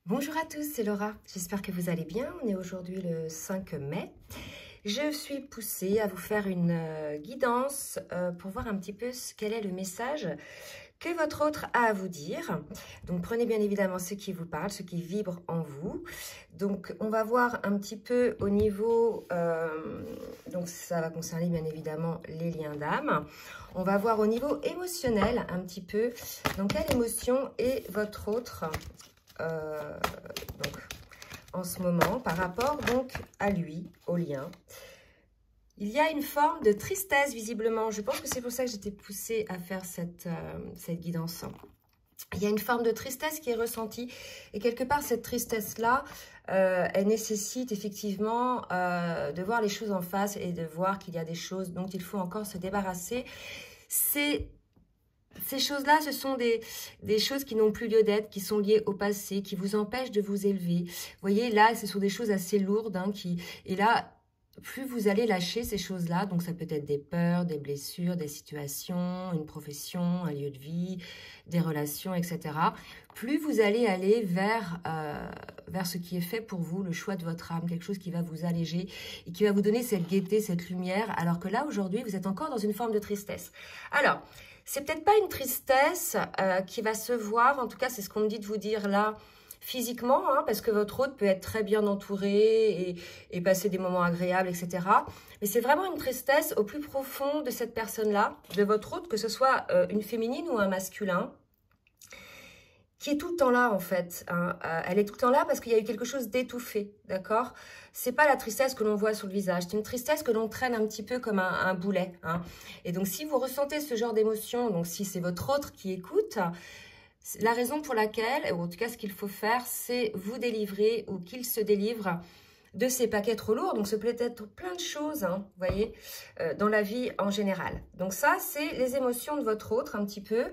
Bonjour à tous, c'est Laura. J'espère que vous allez bien. On est aujourd'hui le 5 mai. Je suis poussée à vous faire une guidance pour voir un petit peu quel est le message que votre autre a à vous dire. Donc prenez bien évidemment ce qui vous parle, ce qui vibre en vous. Donc on va voir un petit peu au niveau, donc ça va concerner bien évidemment les liens d'âme. On va voir au niveau émotionnel un petit peu dans quelle émotion est votre autre donc, en ce moment par rapport donc à lui, au lien. Il y a une forme de tristesse visiblement. Je pense que c'est pour ça que j'étais poussée à faire cette guidance. Il y a une forme de tristesse qui est ressentie et quelque part cette tristesse-là, elle nécessite effectivement de voir les choses en face et de voir qu'il y a des choses dont il faut encore se débarrasser. Ces choses-là, ce sont des choses qui n'ont plus lieu d'être, qui sont liées au passé, qui vous empêchent de vous élever. Vous voyez, là, ce sont des choses assez lourdes. Et là, plus vous allez lâcher ces choses-là, donc ça peut être des peurs, des blessures, des situations, une profession, un lieu de vie, des relations, etc. Plus vous allez aller vers ce qui est fait pour vous, le choix de votre âme, quelque chose qui va vous alléger et qui va vous donner cette gaieté, cette lumière, alors que là, aujourd'hui, vous êtes encore dans une forme de tristesse. Alors, c'est peut-être pas une tristesse qui va se voir, en tout cas c'est ce qu'on me dit de vous dire là, physiquement, hein, parce que votre hôte peut être très bien entouré et passer des moments agréables, etc. Mais c'est vraiment une tristesse au plus profond de cette personne-là, de votre hôte, que ce soit une féminine ou un masculin, qui est tout le temps là en fait. Hein. Elle est tout le temps là parce qu'il y a eu quelque chose d'étouffé, d'accord? C'est pas la tristesse que l'on voit sur le visage, c'est une tristesse que l'on traîne un petit peu comme un boulet. Hein. Et donc si vous ressentez ce genre d'émotion, donc si c'est votre autre qui écoute, la raison pour laquelle, ou en tout cas ce qu'il faut faire, c'est vous délivrer ou qu'il se délivre de ces paquets trop lourds. Donc, ça peut être plein de choses, hein, vous voyez, dans la vie en général. Donc, ça, c'est les émotions de votre autre, un petit peu.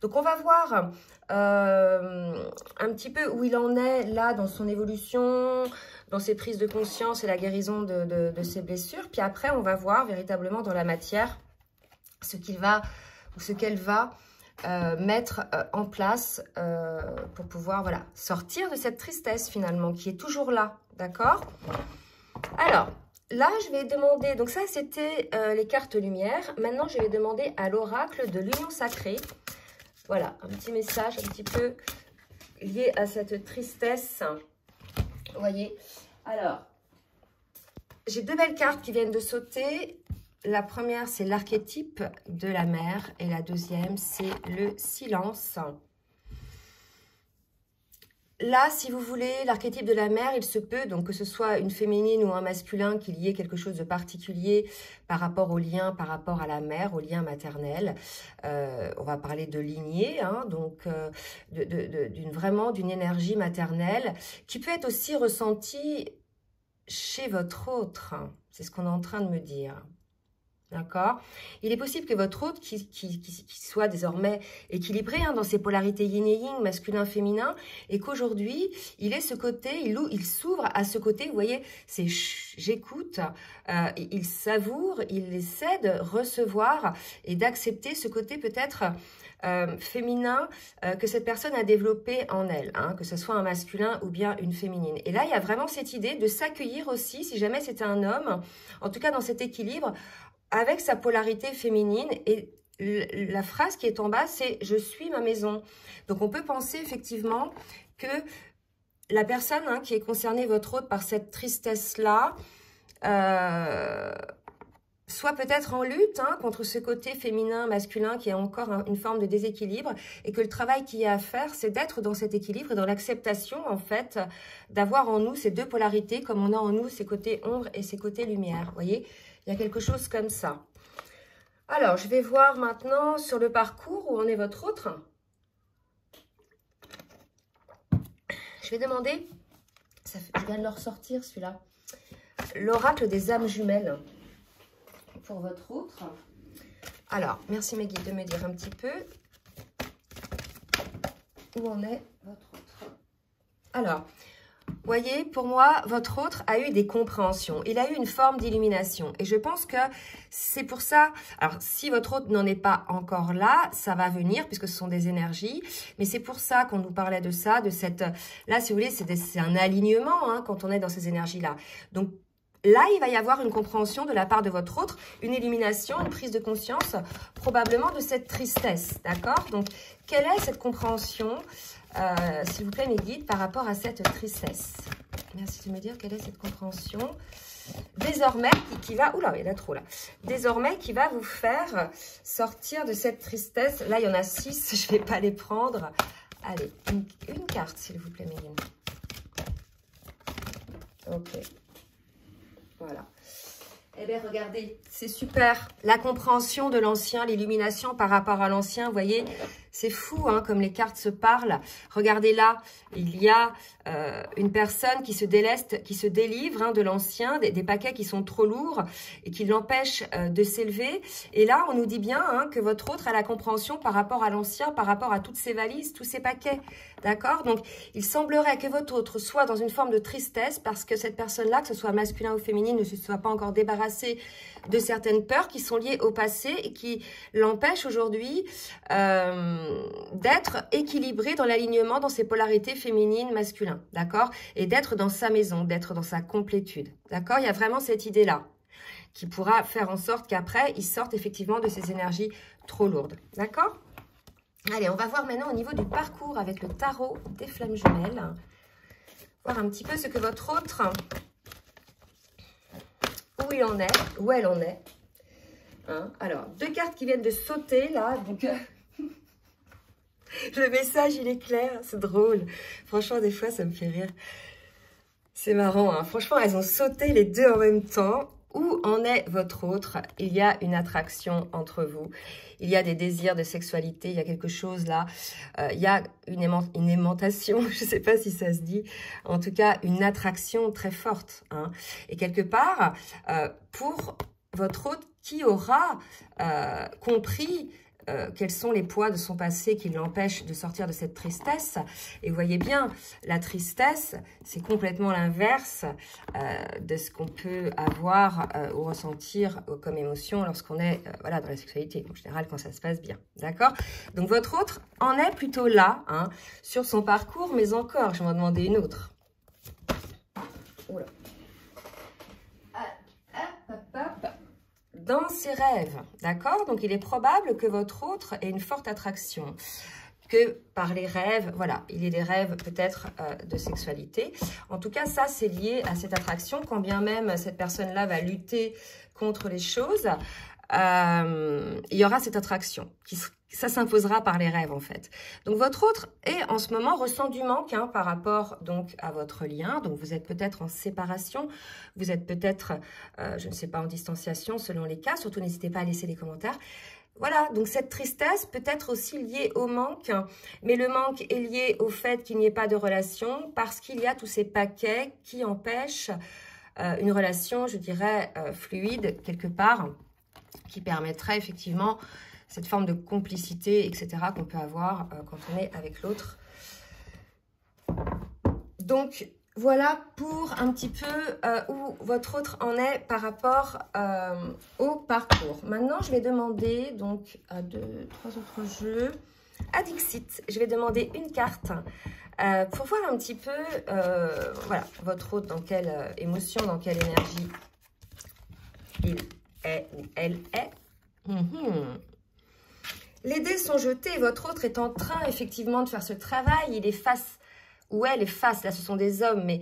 Donc, on va voir un petit peu où il en est, là, dans son évolution, dans ses prises de conscience et la guérison de ses blessures. Puis après, on va voir véritablement dans la matière ce qu'il va ou ce qu'elle va mettre en place pour pouvoir voilà, sortir de cette tristesse finalement qui est toujours là, d'accord? Alors, là, je vais demander, donc ça c'était les cartes lumière, maintenant je vais demander à l'oracle de l'union sacrée, voilà, un petit message un petit peu lié à cette tristesse, vous voyez? Alors, j'ai deux belles cartes qui viennent de sauter. La première, c'est l'archétype de la mer et la deuxième, c'est le silence. Là, si vous voulez, l'archétype de la mer, il se peut, donc que ce soit une féminine ou un masculin, qu'il y ait quelque chose de particulier par rapport au lien, par rapport à la mère, au lien maternel. On va parler de lignée, hein, donc vraiment d'une énergie maternelle qui peut être aussi ressentie chez votre autre. C'est ce qu'on est en train de me dire. D'accord? Il est possible que votre hôte, qui soit désormais équilibré hein, dans ses polarités yin et yang, masculin-féminin, et qu'aujourd'hui, il ait ce côté, il s'ouvre à ce côté, vous voyez, c'est j'écoute, il savoure, il essaie de recevoir et d'accepter ce côté peut-être féminin que cette personne a développé en elle, hein, que ce soit un masculin ou bien une féminine. Et là, il y a vraiment cette idée de s'accueillir aussi, si jamais c'était un homme, en tout cas dans cet équilibre, avec sa polarité féminine. Et la phrase qui est en bas, c'est « je suis ma maison ». Donc, on peut penser effectivement que la personne hein, qui est concernée, votre hôte, par cette tristesse-là, soit peut-être en lutte hein, contre ce côté féminin, masculin, qui a encore une forme de déséquilibre, et que le travail qu'il y a à faire, c'est d'être dans cet équilibre et dans l'acceptation, en fait, d'avoir en nous ces deux polarités, comme on a en nous ces côtés ombre et ces côtés lumière, vous voyez ? Il y a quelque chose comme ça. Alors, je vais voir maintenant sur le parcours où en est votre autre. Je vais demander, je viens de le ressortir celui-là, l'oracle des âmes jumelles pour votre autre. Alors, merci mes guides de me dire un petit peu où en est votre autre. Alors, voyez, pour moi, votre autre a eu des compréhensions. Il a eu une forme d'illumination. Et je pense que c'est pour ça... Alors, si votre autre n'en est pas encore là, ça va venir, puisque ce sont des énergies. Mais c'est pour ça qu'on nous parlait de ça, de cette... Là, si vous voulez, c'est un alignement hein, quand on est dans ces énergies-là. Donc, là, il va y avoir une compréhension de la part de votre autre, une illumination, une prise de conscience, probablement de cette tristesse. D'accord? Donc, quelle est cette compréhension s'il vous plaît, mes guides, par rapport à cette tristesse. Merci de me dire quelle est cette compréhension. Désormais, qui va... Oula, il y en a trop là. Désormais, qui va vous faire sortir de cette tristesse. Là, il y en a 6, je ne vais pas les prendre. Allez, une carte, s'il vous plaît, mes guides. Ok. Voilà. Eh bien, regardez, c'est super. La compréhension de l'ancien, l'illumination par rapport à l'ancien, vous voyez, c'est fou, hein, comme les cartes se parlent. Regardez là, il y a une personne qui se déleste, qui se délivre hein, de l'ancien, des paquets qui sont trop lourds et qui l'empêchent de s'élever. Et là, on nous dit bien hein, que votre autre a la compréhension par rapport à l'ancien, par rapport à toutes ces valises, tous ces paquets. D'accord? Donc, il semblerait que votre autre soit dans une forme de tristesse parce que cette personne-là, que ce soit masculin ou féminine, ne se soit pas encore débarrassée de certaines peurs qui sont liées au passé et qui l'empêchent aujourd'hui d'être équilibré dans l'alignement, dans ses polarités féminines, masculines, d'accord? Et d'être dans sa maison, d'être dans sa complétude, d'accord? Il y a vraiment cette idée-là qui pourra faire en sorte qu'après, il sorte effectivement de ces énergies trop lourdes, d'accord? Allez, on va voir maintenant au niveau du parcours avec le tarot des flammes jumelles. Voir un petit peu ce que votre autre, où il en est, où elle en est. Hein? Alors, 2 cartes qui viennent de sauter là, donc... Le message, il est clair, c'est drôle. Franchement, des fois, ça me fait rire. C'est marrant, hein. Franchement, elles ont sauté les 2 en même temps. Où en est votre autre? Il y a une attraction entre vous. Il y a des désirs de sexualité. Il y a quelque chose là. Il y a une aimantation. Je ne sais pas si ça se dit. En tout cas, une attraction très forte. Hein. Et quelque part, pour votre autre qui aura compris... quels sont les poids de son passé qui l'empêchent de sortir de cette tristesse. Et vous voyez bien, la tristesse, c'est complètement l'inverse de ce qu'on peut avoir ou ressentir comme émotion lorsqu'on est voilà, dans la sexualité, en général quand ça se passe bien. D'accord? Donc votre autre en est plutôt là, hein, sur son parcours, mais encore, je vais en demander une autre. Oula. Dans ses rêves, d'accord? Donc, il est probable que votre autre ait une forte attraction, que par les rêves, voilà, il y ait des rêves peut-être de sexualité. En tout cas, ça, c'est lié à cette attraction, quand bien même cette personne-là va lutter contre les choses, il y aura cette attraction ça s'imposera par les rêves en fait. Donc votre autre est en ce moment ressent du manque hein, par rapport donc à votre lien. Donc vous êtes peut-être en séparation, vous êtes peut-être, je ne sais pas, en distanciation selon les cas. Surtout n'hésitez pas à laisser des commentaires. Voilà, donc cette tristesse peut être aussi liée au manque, mais le manque est lié au fait qu'il n'y ait pas de relation parce qu'il y a tous ces paquets qui empêchent une relation, je dirais, fluide quelque part, qui permettrait effectivement cette forme de complicité, etc. qu'on peut avoir quand on est avec l'autre. Donc, voilà pour un petit peu où votre autre en est par rapport au parcours. Maintenant, je vais demander donc à 2, 3 autres jeux. À Dixit, je vais demander une carte pour voir un petit peu voilà, votre autre, dans quelle émotion, dans quelle énergie il est ou elle est. Les dés sont jetés, votre autre est en train effectivement de faire ce travail, il est face, ou elle est face, là ce sont des hommes, mais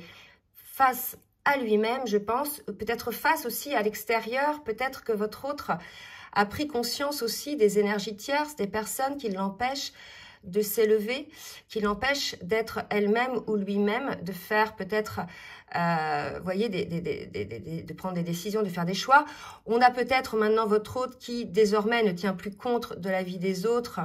face à lui-même, je pense, peut-être face aussi à l'extérieur, peut-être que votre autre a pris conscience aussi des énergies tierces, des personnes qui l'empêchent de s'élever, qui l'empêchent d'être elle-même ou lui-même, de faire peut-être, vous voyez, de prendre des décisions, de faire des choix. On a peut-être maintenant votre autre qui désormais ne tient plus compte de la vie des autres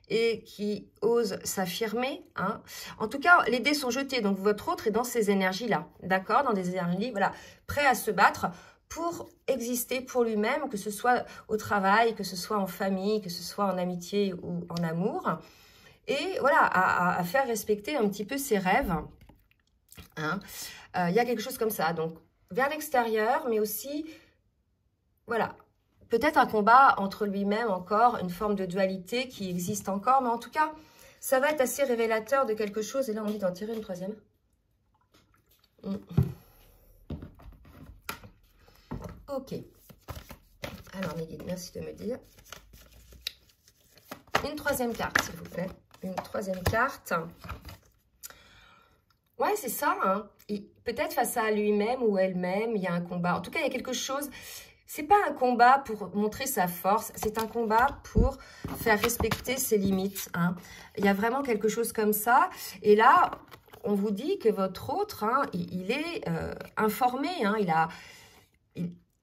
et qui ose s'affirmer. Hein. En tout cas, les dés sont jetés, donc votre autre est dans ces énergies-là, d'accord, dans des énergies, voilà, prêt à se battre pour exister pour lui-même, que ce soit au travail, que ce soit en famille, que ce soit en amitié ou en amour. Et voilà, à faire respecter un petit peu ses rêves Hein. Il y a quelque chose comme ça. Donc, vers l'extérieur, mais aussi, voilà, peut-être un combat entre lui-même encore, une forme de dualité qui existe encore. Mais en tout cas, ça va être assez révélateur de quelque chose. Et là, on dit d'en tirer une troisième. Ok. Alors, mes guides, merci de me dire. Une troisième carte, s'il vous plaît. Une troisième carte. Ouais, c'est ça. Hein. Peut-être face à lui-même ou elle-même, il y a un combat. En tout cas, il y a quelque chose. C'est pas un combat pour montrer sa force. C'est un combat pour faire respecter ses limites. Hein. Il y a vraiment quelque chose comme ça. Et là, on vous dit que votre autre, hein, il est informé. Hein,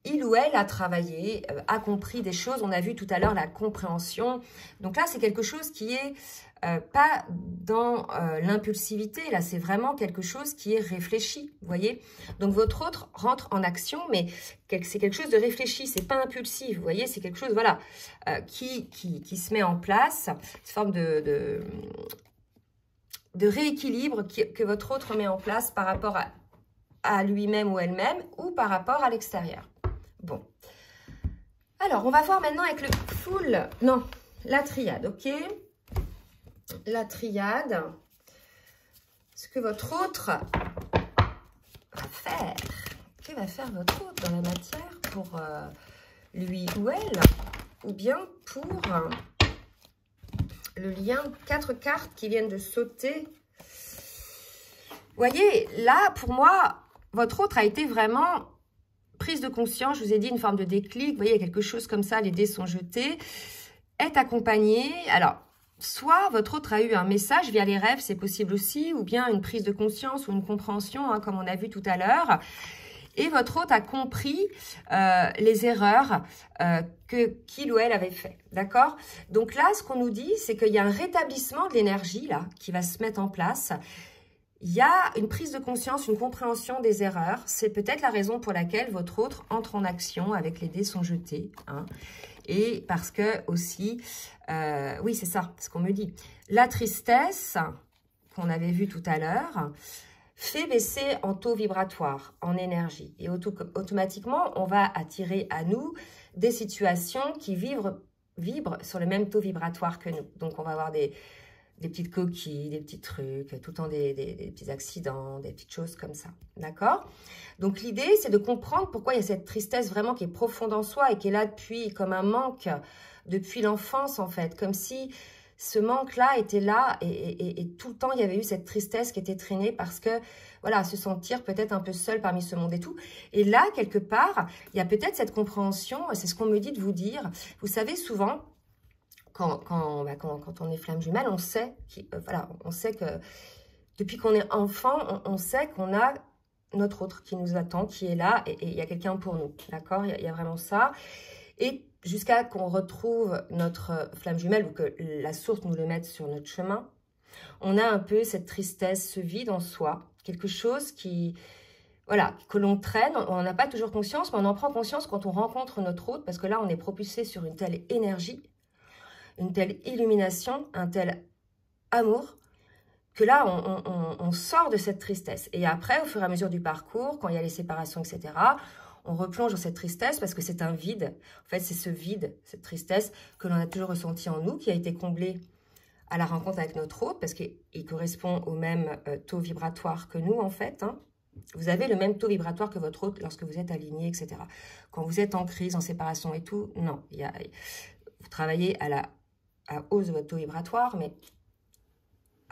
il ou elle a travaillé, a compris des choses. On a vu tout à l'heure la compréhension. Donc là, c'est quelque chose qui est pas dans l'impulsivité. Là, c'est vraiment quelque chose qui est réfléchi. Vous voyez? Donc, votre autre rentre en action, mais c'est quelque chose de réfléchi. C'est pas impulsif. Vous voyez? C'est quelque chose, voilà, qui se met en place. Une forme de rééquilibre que votre autre met en place par rapport à lui-même ou elle-même ou par rapport à l'extérieur. Bon. Alors, on va voir maintenant avec le full... Non, la triade, ok? La triade. Ce que votre autre va faire. Que va faire votre autre dans la matière pour lui ou elle? Ou bien pour le lien, 4 cartes qui viennent de sauter. Vous voyez, là, pour moi, votre autre a été vraiment prise de conscience. Je vous ai dit une forme de déclic. Vous voyez, il y a quelque chose comme ça, les dés sont jetés. Est accompagné. Alors, soit votre autre a eu un message via les rêves, c'est possible aussi, ou bien une prise de conscience ou une compréhension, hein, comme on a vu tout à l'heure. Et votre autre a compris les erreurs qu'il ou elle avait fait. D'accord? Donc là, ce qu'on nous dit, c'est qu'il y a un rétablissement de l'énergie là qui va se mettre en place. Il y a une prise de conscience, une compréhension des erreurs. C'est peut-être la raison pour laquelle votre autre entre en action avec les dés sont jetés. Hein. Et parce que aussi, oui, c'est ça, ce qu'on me dit. La tristesse, qu'on avait vu tout à l'heure, fait baisser en taux vibratoire, en énergie. Et automatiquement, on va attirer à nous des situations qui vibrent sur le même taux vibratoire que nous. Donc, on va avoir des petites coquilles, des petits trucs, tout le temps des petits accidents, des petites choses comme ça. D'accord? Donc, l'idée, c'est de comprendre pourquoi il y a cette tristesse vraiment qui est profonde en soi et qui est là depuis, comme un manque, depuis l'enfance, en fait. Comme si ce manque-là était là et tout le temps, il y avait eu cette tristesse qui était traînée parce que, voilà, se sentir peut-être un peu seul parmi ce monde et tout. Et là, quelque part, il y a peut-être cette compréhension, c'est ce qu'on me dit de vous dire. Vous savez, souvent, quand on est flamme jumelle, on sait, voilà, on sait que depuis qu'on est enfant, on sait qu'on a notre autre qui nous attend, qui est là, et il y a quelqu'un pour nous, d'accord? Il y a vraiment ça. Et jusqu'à qu'on retrouve notre flamme jumelle ou que la source nous le mette sur notre chemin, on a un peu cette tristesse, ce vide en soi, quelque chose qui, voilà, que l'on traîne, on n'a pas toujours conscience, mais on en prend conscience quand on rencontre notre autre, parce que là, on est propulsé sur une telle énergie, une telle illumination, un tel amour, que là, on sort de cette tristesse. Et après, au fur et à mesure du parcours, quand il y a les séparations, etc., on replonge dans cette tristesse parce que c'est un vide. En fait, c'est ce vide, cette tristesse que l'on a toujours ressenti en nous, qui a été comblé à la rencontre avec notre autre, parce qu'il correspond au même taux vibratoire que nous, en fait. Hein. Vous avez le même taux vibratoire que votre autre lorsque vous êtes aligné, etc. Quand vous êtes en crise, en séparation et tout, non. Vous travaillez à hausse de votre taux vibratoire, mais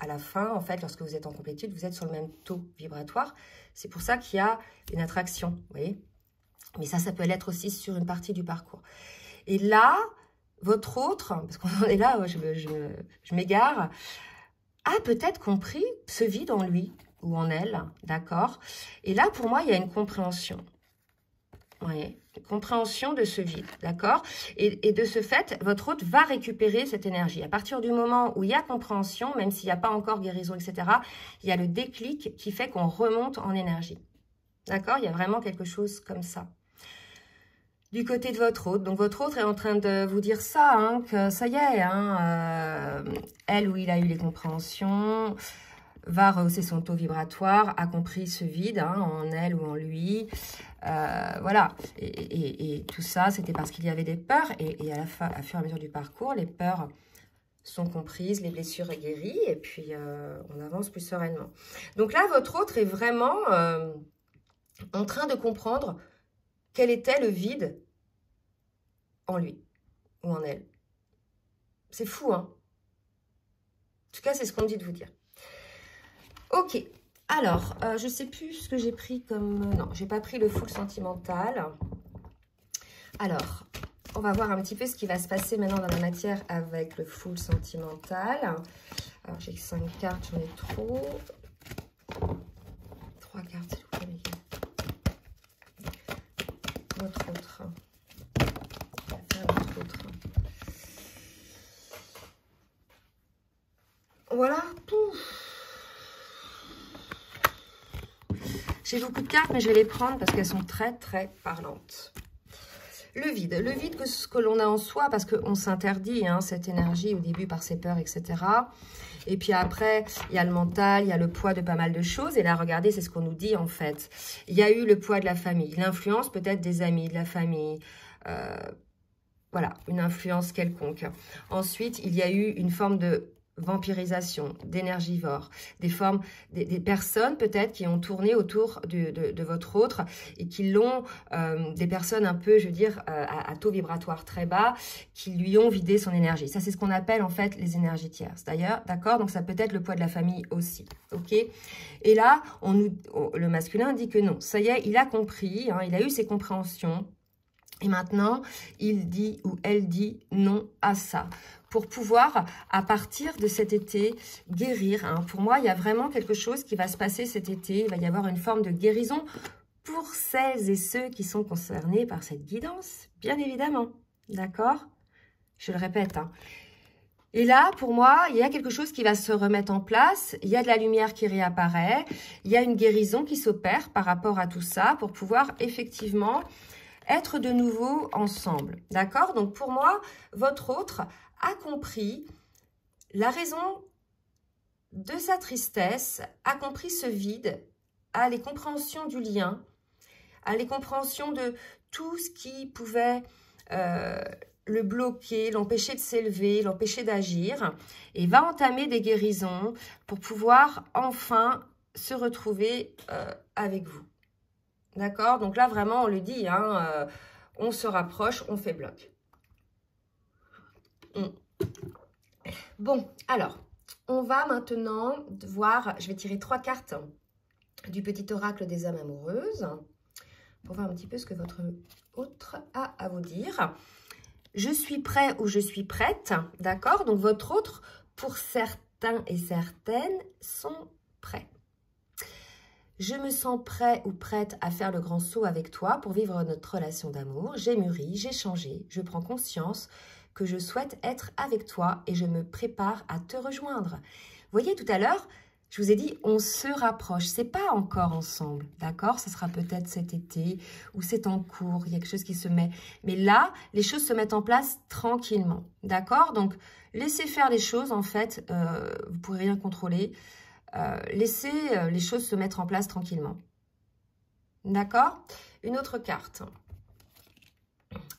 à la fin, en fait, lorsque vous êtes en complétude, vous êtes sur le même taux vibratoire. C'est pour ça qu'il y a une attraction, vous voyez. Mais ça peut l'être aussi sur une partie du parcours. Et là, votre autre, parce qu'on en est là, je m'égare, a peut-être compris ce vide en lui ou en elle, d'accord? Et là, pour moi, il y a une compréhension. Oui, une compréhension de ce vide, d'accord? Et de ce fait, votre hôte va récupérer cette énergie. À partir du moment où il y a compréhension, même s'il n'y a pas encore guérison, etc., il y a le déclic qui fait qu'on remonte en énergie. D'accord? Il y a vraiment quelque chose comme ça. Du côté de votre autre. Donc, votre autre est en train de vous dire ça, hein, que ça y est, hein, elle ou il a eu les compréhensions, va rehausser son taux vibratoire, a compris ce vide hein, en elle ou en lui. Voilà. Et tout ça, c'était parce qu'il y avait des peurs. Et à fur et à mesure du parcours, les peurs sont comprises, les blessures sont guéries. Et puis, on avance plus sereinement. Donc là, votre autre est vraiment en train de comprendre quel était le vide en lui ou en elle. C'est fou, hein? En tout cas, c'est ce qu'on me dit de vous dire. Ok, alors, je ne sais plus ce que j'ai pris comme... Non, je n'ai pas pris le full sentimental. Alors, on va voir un petit peu ce qui va se passer maintenant dans la matière avec le full sentimental. Alors, j'ai 5 cartes, j'en ai trop. 3 cartes, s'il vous plaît, Miguel. Votre autre. On va faire votre autre. Voilà. J'ai beaucoup de cartes, mais je vais les prendre parce qu'elles sont très, très parlantes. Le vide que l'on a en soi, parce qu'on s'interdit hein, cette énergie au début par ses peurs, etc. Et puis après, il y a le mental, il y a le poids de pas mal de choses. Et là, regardez, c'est ce qu'on nous dit en fait. Il y a eu le poids de la famille, l'influence peut-être des amis, de la famille. Voilà, une influence quelconque. Ensuite, il y a eu une forme de vampirisation, d'énergivores, des formes, des personnes peut-être qui ont tourné autour de votre autre et qui l'ont, des personnes un peu, je veux dire, à taux vibratoire très bas, qui lui ont vidé son énergie. Ça, c'est ce qu'on appelle en fait les énergies tierces. D'ailleurs, d'accord, donc ça peut être le poids de la famille aussi, ok. Et là, le masculin dit que non, ça y est, il a compris, hein, il a eu ses compréhensions. Et maintenant, il dit ou elle dit non à ça. Pour pouvoir, à partir de cet été, guérir. Hein. Pour moi, il y a vraiment quelque chose qui va se passer cet été. Il va y avoir une forme de guérison pour celles et ceux qui sont concernés par cette guidance, bien évidemment. D'accord? Je le répète. Hein. Et là, pour moi, il y a quelque chose qui va se remettre en place. Il y a de la lumière qui réapparaît. Il y a une guérison qui s'opère par rapport à tout ça pour pouvoir effectivement être de nouveau ensemble, d'accord? Donc, pour moi, votre autre a compris la raison de sa tristesse, a compris ce vide, a les compréhensions du lien, a les compréhensions de tout ce qui pouvait le bloquer, l'empêcher de s'élever, l'empêcher d'agir, et va entamer des guérisons pour pouvoir enfin se retrouver avec vous. D'accord? Donc là, vraiment, on le dit, hein, on se rapproche, on fait bloc. Bon, alors, on va maintenant voir, je vais tirer 3 cartes du petit oracle des âmes amoureuses pour voir un petit peu ce que votre autre a à vous dire. Je suis prêt ou je suis prête, d'accord? Donc, votre autre, pour certains et certaines, sont prêts. Je me sens prêt ou prête à faire le grand saut avec toi pour vivre notre relation d'amour. J'ai mûri, j'ai changé, je prends conscience que je souhaite être avec toi et je me prépare à te rejoindre. Vous voyez, tout à l'heure, je vous ai dit, on se rapproche. C'est pas encore ensemble, d'accord? Ce sera peut-être cet été ou c'est en cours, il y a quelque chose qui se met. Mais là, les choses se mettent en place tranquillement, d'accord? Donc, laissez faire les choses, en fait, vous ne pourrez rien contrôler. Laissez les choses se mettre en place tranquillement. D'accord? Une autre carte.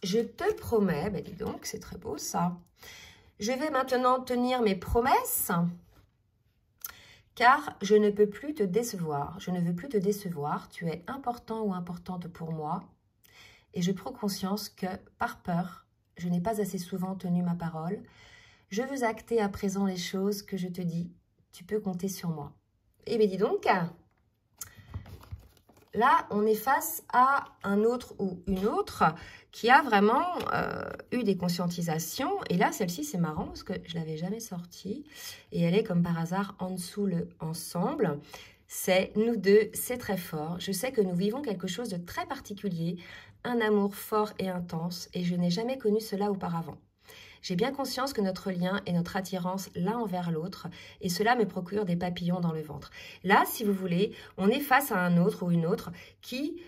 Je te promets, ben dis donc, c'est très beau ça. Je vais maintenant tenir mes promesses, car je ne peux plus te décevoir. Je ne veux plus te décevoir. Tu es important ou importante pour moi. Et je prends conscience que, par peur, je n'ai pas assez souvent tenu ma parole. Je veux acter à présent les choses que je te dis. Tu peux compter sur moi. Eh bien, dis donc, là, on est face à un autre ou une autre qui a vraiment eu des conscientisations. Et là, celle-ci, c'est marrant parce que je ne l'avais jamais sortie. Et elle est comme par hasard en dessous le « ensemble ». C'est nous deux, c'est très fort. Je sais que nous vivons quelque chose de très particulier, un amour fort et intense. Et je n'ai jamais connu cela auparavant. J'ai bien conscience que notre lien est notre attirance l'un envers l'autre et cela me procure des papillons dans le ventre. Là, si vous voulez, on est face à un autre ou une autre qui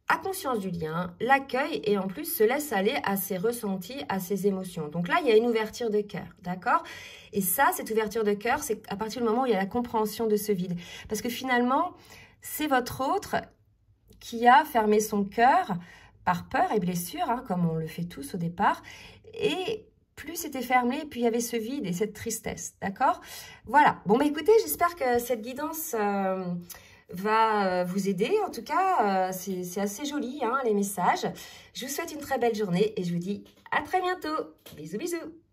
a conscience du lien, l'accueille et en plus se laisse aller à ses ressentis, à ses émotions. Donc là, il y a une ouverture de cœur, d'accord? Et ça, cette ouverture de cœur, c'est à partir du moment où il y a la compréhension de ce vide. Parce que finalement, c'est votre autre qui a fermé son cœur par peur et blessure, hein, comme on le fait tous au départ, et plus c'était fermé, plus il y avait ce vide et cette tristesse, d'accord? Voilà. Bon, bah écoutez, j'espère que cette guidance va vous aider. En tout cas, c'est assez joli, hein, les messages. Je vous souhaite une très belle journée et je vous dis à très bientôt. Bisous, bisous.